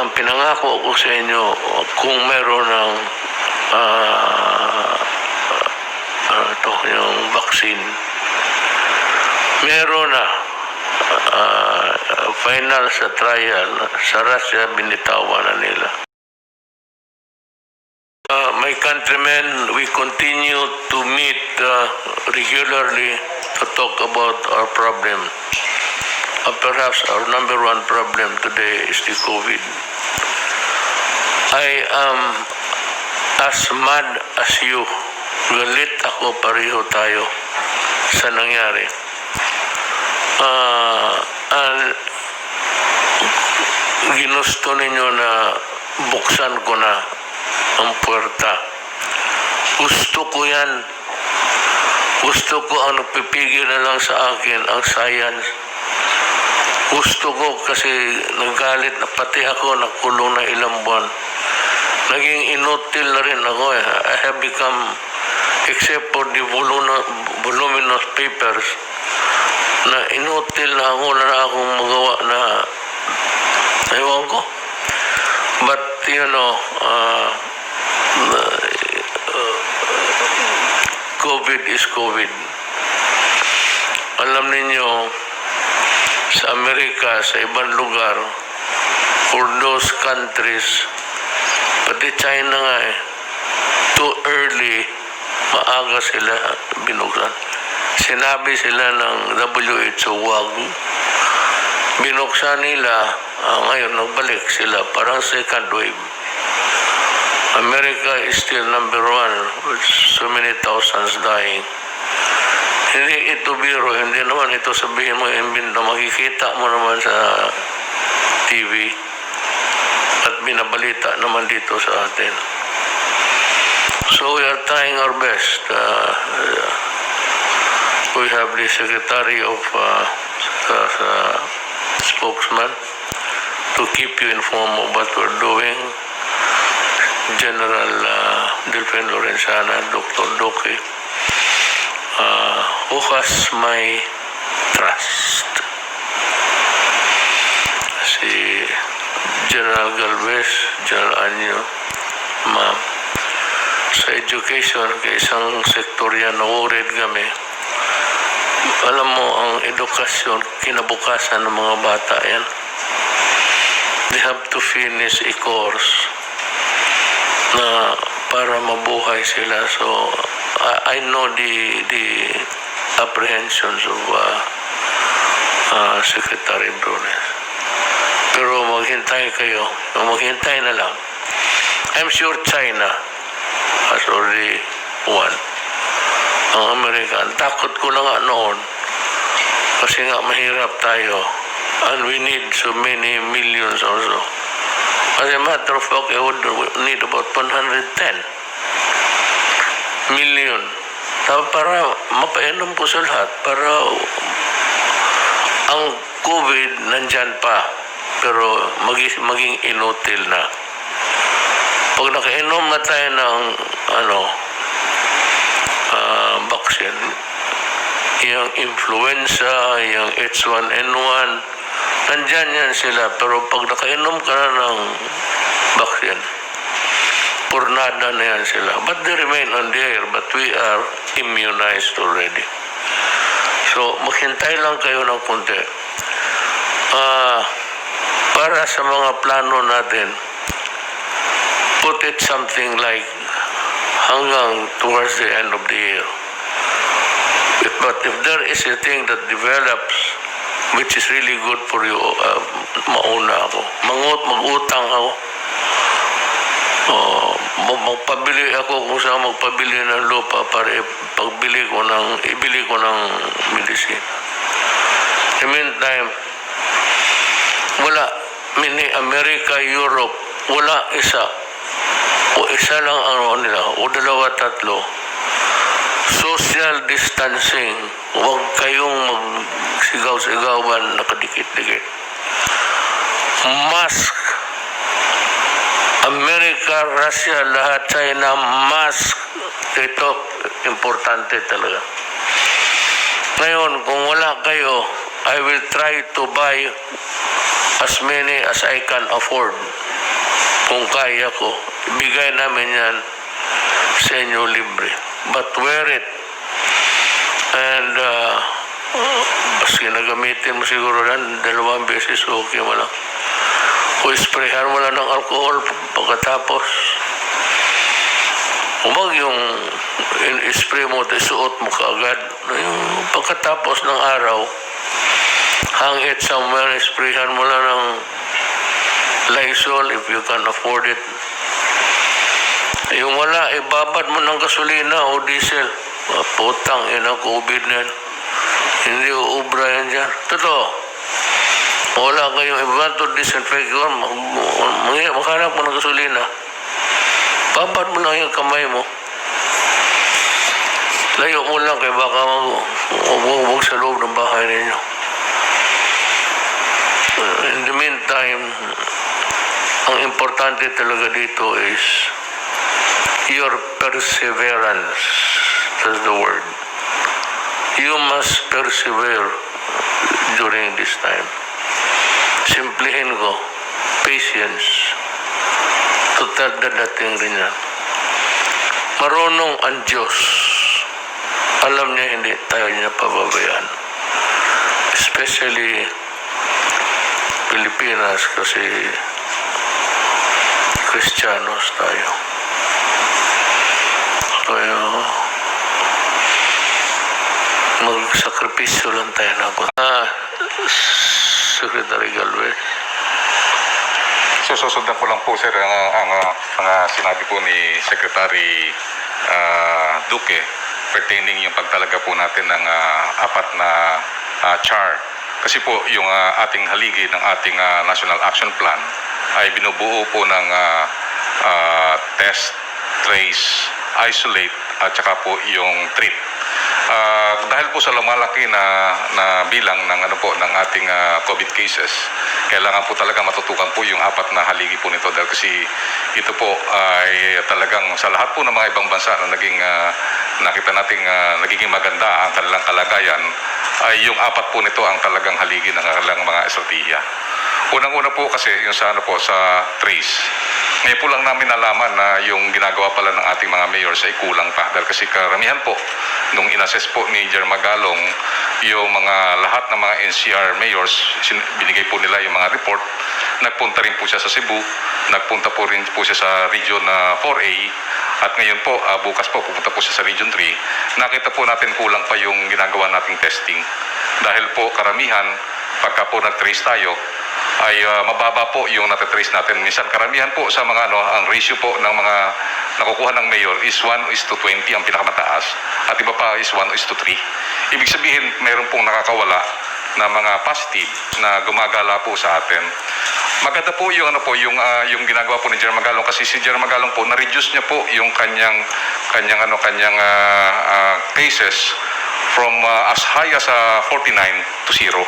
ang pinangako ko sa inyo, kung meron ng yung vaccine, meron na final sa trial sa Russia, binitawan na nila. My countrymen, we continue to meet regularly to talk about our problem. Perhaps our number one problem today is the COVID. I am as mad as you. Galit ako, pareho tayo sa nangyari. Ginusto ninyo na buksan ko na ang puwerta. Gusto ko yan. Gusto ko ang nagpipigil na lang sa akin, ang science. Gusto ko kasi nagalit na pati ako, nakulong na ilang buwan. Naging inutil na rin ako eh. I have become, except for the voluminous papers, na inutil na ako, na akong magawa na ewan ko. But, you know, COVID is COVID. Alam ninyo, sa Amerika, sa ibang lugar, for those countries, pati China nga eh, too early, maaga sila binuksan. Sinabi sila ng WHO, wag. Binuksan nila, ngayon nagbalik sila, parang second wave. America is still number one with so many thousands dying. Hindi ito biro, hindi naman ito sabihin mo, na makikita mo naman sa TV at binabalita naman dito sa atin. So we are trying our best. We have the Secretary of spokesman to keep you informed of what we're doing. General Delfin Lorenzana, Dr. Doke, who has my trust. Si General Galvez, General Anyo, ma'am. Sa education, kay isang sektor yan, worried kami. Alam mo, ang edukasyon, kinabukasan ng mga bata yan. They have to finish a course na para mabuhay sila. So, I know the apprehensions of Secretary Brunes. Pero maghintay kayo. Maghintay na lang. I'm sure China has already won. Ang Amerika, ang takot ko na nga noon kasi nga mahirap tayo and we need so many millions also. As a matter of fact, I would need about 110 million para mapainom ko sa lahat, para ang COVID nandyan pa pero maging inutil na. Pag nakainom na tayo ng vaccine, yung influenza, yung H1N1, nandyan yan sila. Pero pag nakainom ka na ng vaccine, purnada na yan sila. But they remain on the air, but we are immunized already. So, maghintay lang kayo ng konti. Para sa mga plano natin, put it something like hanggang towards the end of the year. But if there is a thing that develops which is really good for you, mauna ako. Mag-utang ako. Magpabili ako kung saan magpabili ng lupa para ibili ko ng medicine. In the meantime, wala. Mini America, Europe, wala isa. O isa lang ang nila, o dalawa, tatlo. Social distancing. Huwag kayong magsigaw-sigawan, nakadikit-dikit. Mask. America, Russia, lahat, China, mask. Ito, importante talaga. Ngayon, kung wala kayo, I will try to buy as many as I can afford. Kung kaya ko, bigay namin yan sa inyo libre. But wear it. And maski nagamitin mo siguro yan, 2 beses, okay mo lang. O sprayhan mo lang ng alcohol pagkatapos. Huwag yung in-spray mo, isuot mo kaagad. Yung pagkatapos ng araw, hang it somewhere, sprayhan mo lang ng Lysol if you can afford it. Yung wala, ibabad mo ng gasolina o diesel. Putang ina, COVID na yan. Hindi uubra yan dyan. Totoo. Wala kayong iba to disinfect yun. Maghanap mo ng gasolina. Babad mo lang yung kamay mo. Layo mo lang kaya baka huwag sa loob ng bahay ninyo. In the meantime, ang importante talaga dito is your perseverance. That's the word. You must persevere during this time. Simplihin ko, patience. Total dadating rin yan. Marunong ang Diyos. Alam niya hindi tayo niya pababayaan. Especially Pilipinas kasi Kristiyanos tayo. Kaya magsakripisyo lang tayo na ako. Secretary Galvez. So, susundan ko lang po, sir, ang sinabi po ni Secretary Duque pertaining yung pagtalaga po natin ng 4 na char. Kasi po yung ating haligi ng ating National Action Plan ay binubuo po ng test, trace, isolate at saka po yung treat. Dahil po sa lumalaki na bilang ng ng ating COVID cases, kailangan po talaga matutukan po yung 4 na haligi po nito dahil kasi ito po ay talagang sa lahat po ng mga ibang bansa na naging nakita nating nagiging maganda ang kanilang kalagayan, ay yung 4 po nito ang talagang haligi ng kanilang mga estratehiya. Unang-una po kasi yung sa sa trace. Ngayon po lang namin nalaman na yung ginagawa pala ng ating mga mayors ay kulang pa. Dahil kasi karamihan po, nung inassess po ni Jer Magalong, yung mga lahat ng mga NCR mayors, binigay po nila yung mga report. Nagpunta rin po siya sa Cebu, nagpunta po rin po siya sa Region 4A, at ngayon po, bukas po, pupunta po siya sa Region 3. Nakita po natin kulang pa yung ginagawa nating testing. Dahil po karamihan, pagka po nag-trace tayo, ay mababa po yung natatrace natin. Minsan karamihan po sa mga ang ratio po ng mga nakukuha ng mayor is 1:20 ang pinakamataas at iba pa is 1:3. Ibig sabihin, mayroon pong nakakawala na mga positive na gumagala po sa atin. Maganda po yung yung ginagawa po ni Jer Magalong kasi si Jer Magalong po na-reduce niya po yung kanyang cases from as high as 49 to 0.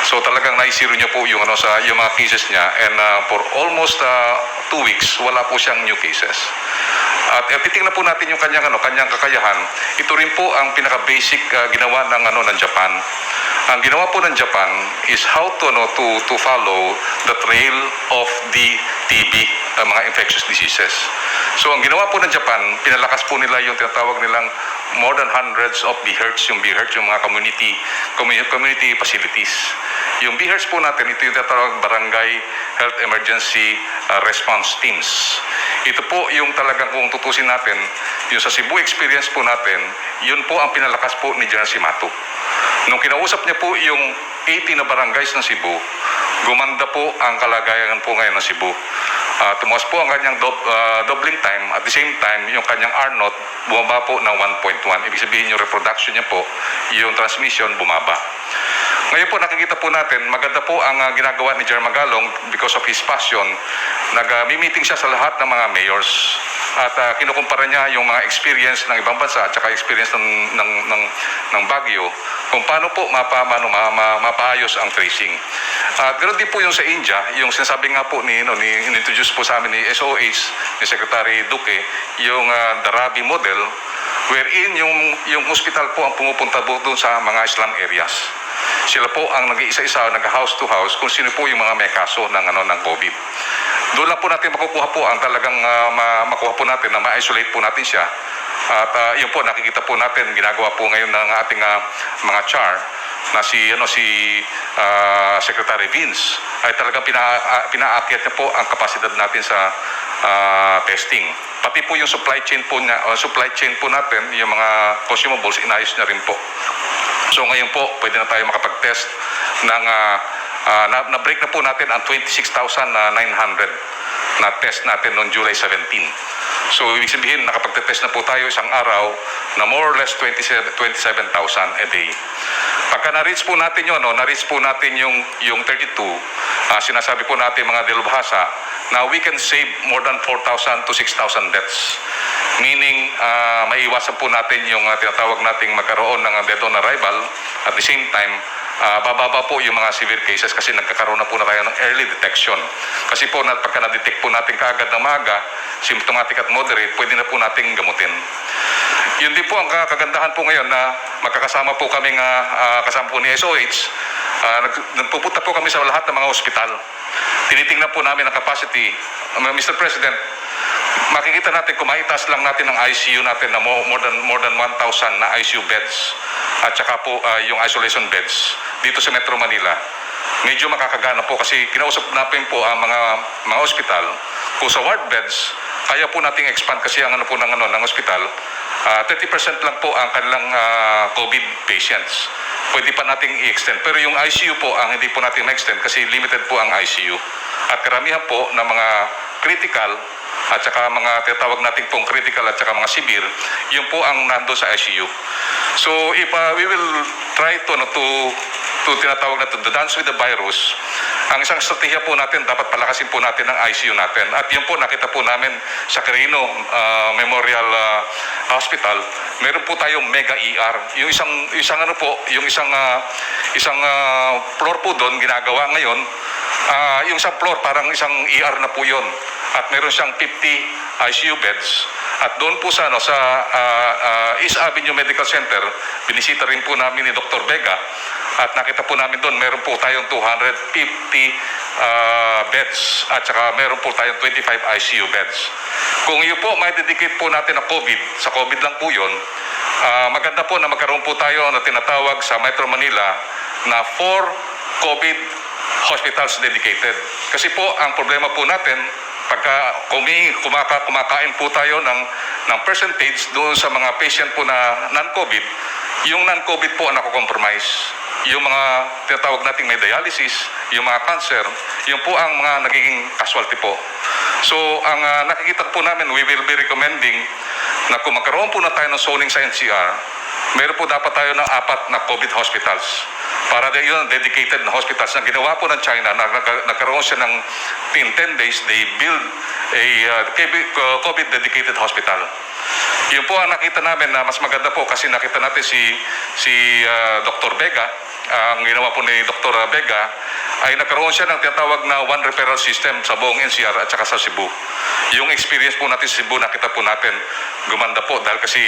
So talagang naisiro niya po yung yung mga cases niya, and for almost 2 weeks wala po siyang new cases. At titingnan po natin yung kanyang kakayahan. Ito rin po ang pinaka-basic ginawa ng Japan. Ang ginawa po ng Japan is how to follow the trail of the TB, mga infectious diseases. So ang ginawa po ng Japan, pinalakas po nila yung tinatawag nilang more than hundreds of BHERTs, yung mga community facilities. Yung BHERTs po natin, ito yung tinatawag Barangay Health Emergency Response Teams. Ito po yung talagang kung tutusin natin, yung sa Cebu experience po natin, yun po ang pinalakas po ni General Simato. Nung kinausap niya po yung 80 na barangays ng Cebu, gumanda po ang kalagayan po ngayon ng Cebu. Tumaas po ang kanyang doubling time, at the same time, yung kanyang R0 bumaba po ng 1.1. Ibig sabihin yung reproduction niya po, yung transmission bumaba. Ngayon po nakikita po natin, maganda po ang ginagawa ni Jer Magalong because of his passion. Nag-meeting siya sa lahat ng mga mayors at kinukumpara niya yung mga experience ng ibang bansa at saka experience ng Baguio kung paano po mapaayos ang tracing. Ganoon din po yung sa India, yung sinasabi nga po in-introduce po sa amin ni SOH, ni Secretary Duque, yung Darabi model, wherein yung hospital po ang pumupunta po doon sa mga slum areas. Sila po ang nag-iisa-isa, nag-house to house kung sino po yung mga may kaso ng COVID. Doon lang po natin makukuha po ang talagang makuha po natin na ma-isolate po natin siya. At yun po, nakikita po natin, ginagawa po ngayon ng ating mga CHAR na si Secretary Vince ay talagang pinaakyat niya po ang kapasidad natin sa testing. Pati po yung supply chain po natin, yung mga consumables, inayos niya rin po. So ngayon po, pwede na tayo makapag-test ng na-break na po natin ang 26,900 na test natin noong July 17. So ibig sabihin, nakapag-test na po tayo isang araw na more or less 27,000 a day. Pagka na-reach po natin yun, na-reach po natin yung 32, sinasabi po natin mga dalubhasa na we can save more than 4,000 to 6,000 deaths. Meaning, maiiwasan po natin yung tinatawag nating magkaroon ng dead on arrival. At the same time, bababa po yung mga severe cases kasi nagkakaroon na po na tayo ng early detection. Kasi po, pagka na-detect po natin kaagad ng maaga, symptomatic at moderate, pwede na po nating gamutin. Yun din po ang kagandahan po ngayon na magkakasama po kaming kasama po ni SOH. Nagpupunta po kami sa lahat ng mga ospital. Tinitingnan po namin ang capacity. Mr. President, makikita natin kung maitas lang natin ang ICU natin na more than 1,000 na ICU beds at saka po yung isolation beds dito sa Metro Manila. Medyo makakagana po kasi kinausap natin po ang mga ospital kung sa ward beds kaya po nating expand kasi ang ng ospital 30% lang po ang kanilang COVID patients. Pwede pa nating i-extend. Pero yung ICU po ang hindi po natin ma-extend kasi limited po ang ICU. At karamihan po ng mga critical at saka mga tinatawag natin pong critical at saka mga severe, yun po ang nando sa ICU. So if we will try to tinatawag na to dance with the virus, ang isang estratehiya po natin, dapat palakasin po natin ang ICU natin. At yun po, nakita po namin sa Quirino Memorial Hospital, meron po tayong mega ER. Yung isang floor po doon, ginagawa ngayon, yung isang floor, parang isang ER na po yun. At meron siyang 50 ICU beds. At doon po sa East Avenue Medical Center, binisita rin po namin ni Dr. Vega. At nakita po namin doon, meron po tayong 250 beds at saka meron po tayong 25 ICU beds. Kung yun po, may dedicate po natin na COVID, sa COVID lang po yun, maganda po na magkaroon po tayo na tinatawag sa Metro Manila na 4 COVID hospitals dedicated. Kasi po, ang problema po natin, pagka kumakain po tayo ng percentage doon sa mga patient po na non-COVID, yung non-COVID po ang nakukompromise. Yung mga tinatawag nating may dialysis, yung mga cancer, yun po ang mga nagiging casualty po. So, ang nakikita po namin, we will be recommending na kung magkaroon po na tayo ng zoning sa NCR, meron po dapat tayo ng 4 na COVID hospitals. Para yun, dedicated na hospitals na ginawa po ng China, nagkaroon siya ng in 10 days, they build a COVID dedicated hospital. Yun po ang nakita namin na mas maganda po kasi nakita natin si Dr. Vega, ang ginawa po ni Dr. Vega ay nagkaroon siya ng tinatawag na one referral system sa buong NCR at saka sa Cebu. Yung experience po natin sa Cebu, nakita po natin gumanda po dahil kasi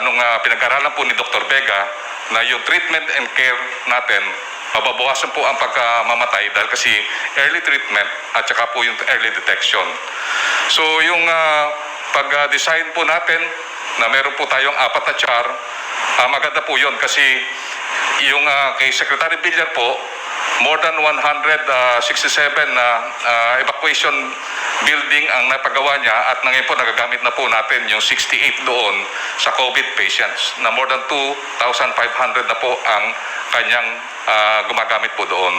nung pinag-aralan po ni Dr. Vega na yung treatment and care natin, mababawasan po ang pagkamamatay dahil kasi early treatment at saka po yung early detection. So yung pag-design po natin na meron po tayong 4 na CHAR, maganda po yun kasi yung kay Secretary Villar po, more than 167 na evacuation building ang napagawa niya at ngayon po nagagamit na po natin yung 68 doon sa COVID patients na more than 2,500 na po ang kanyang gumagamit po doon.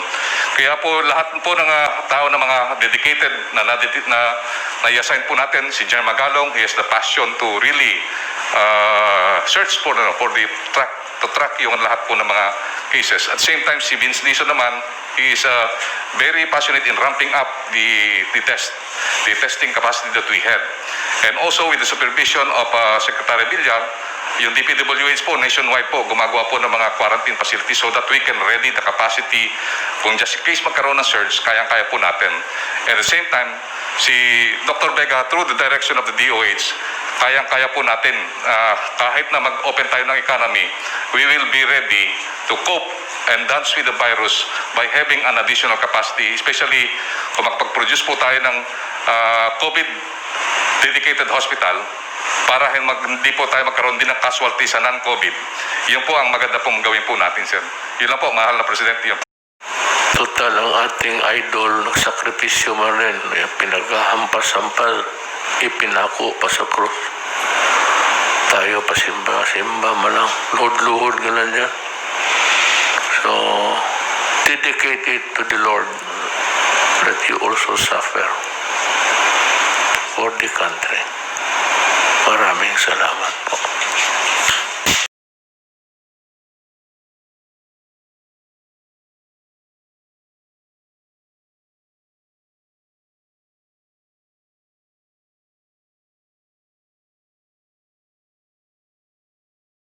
Kaya po lahat po ng tao na mga dedicated na na-assign po natin, si General Magalong, he has the passion to really search for the track yung lahat po ng mga cases. At the same time, si Vince Dizon naman, he is very passionate in ramping up the testing capacity that we have. And also with the supervision of Secretary Villar, yung DPWH po, nationwide po, gumagawa po ng mga quarantine facilities so that we can ready the capacity kung just in case magkaroon ng surge, kayang-kaya po natin. And at the same time, si Dr. Vega, through the direction of the DOH, kayang-kaya po natin, kahit na mag-open tayo ng economy, we will be ready to cope and dance with the virus by having an additional capacity, especially kung magpag-produce po tayo ng COVID dedicated hospital para hindi po tayo magkaroon din ng casualty sa non-COVID. Yun po ang maganda pong gawin po natin, sir. Yun lang po, mahal na Presidente. Yun. Total, ang ating idol, nagsakripisyo man rin. Pinaghahampas-hampas, ipinako pa sa krus. Tayo pasimba-simba malang, luhod-luhod gano'n dyan. So, dedicate it to the Lord that you also suffer for the country. Maraming salamat po.